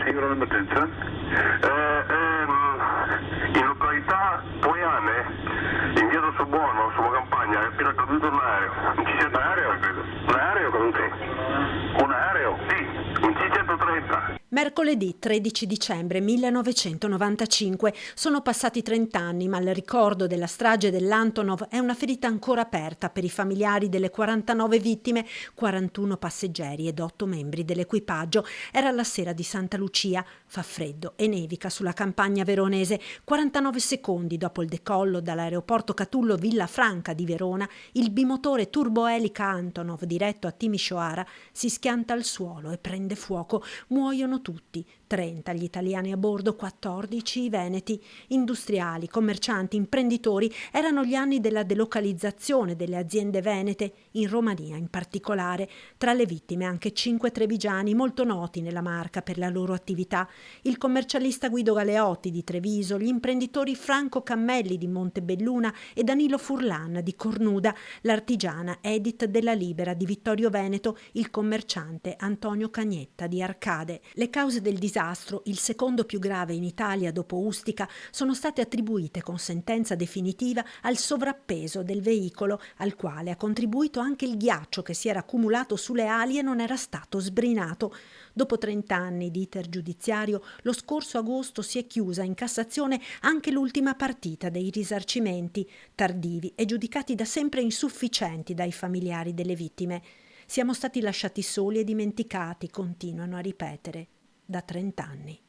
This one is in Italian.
Sì, ora l'emergenza. In località Poiane, in via del Buono, sulla campagna, è appena caduto un aereo. Un C-130, credo. Un aereo caduto? Un aereo? Sì, un C-130. Mercoledì 13 dicembre 1995. Sono passati 30 anni, ma il ricordo della strage dell'Antonov è una ferita ancora aperta per i familiari delle 49 vittime, 41 passeggeri ed 8 membri dell'equipaggio. Era la sera di Santa Lucia, fa freddo e nevica sulla campagna veronese. 49 secondi dopo il decollo dall'aeroporto Catullo Villafranca di Verona, il bimotore turboelica Antonov diretto a Timișoara si schianta al suolo e prende fuoco. Muoiono tutti, 30 gli italiani a bordo, 14 i veneti. Industriali, commercianti, imprenditori. Erano gli anni della delocalizzazione delle aziende venete, in Romania in particolare. Tra le vittime anche 5 trevigiani molto noti nella Marca per la loro attività. Il commercialista Guido Galeotti di Treviso, gli imprenditori Franco Cammelli di Montebelluna e Danilo Furlan di Cornuda, l'artigiana Edith Della Libera di Vittorio Veneto, il commerciante Antonio Cagnetta di Arcade. Le cause del disastro, il secondo più grave in Italia dopo Ustica, sono state attribuite con sentenza definitiva al sovrappeso del veicolo, al quale ha contribuito anche il ghiaccio che si era accumulato sulle ali e non era stato sbrinato. Dopo 30 anni di iter giudiziario, lo scorso agosto si è chiusa in Cassazione anche l'ultima partita dei risarcimenti, tardivi e giudicati da sempre insufficienti dai familiari delle vittime. Siamo stati lasciati soli e dimenticati, continuano a ripetere da 30 anni.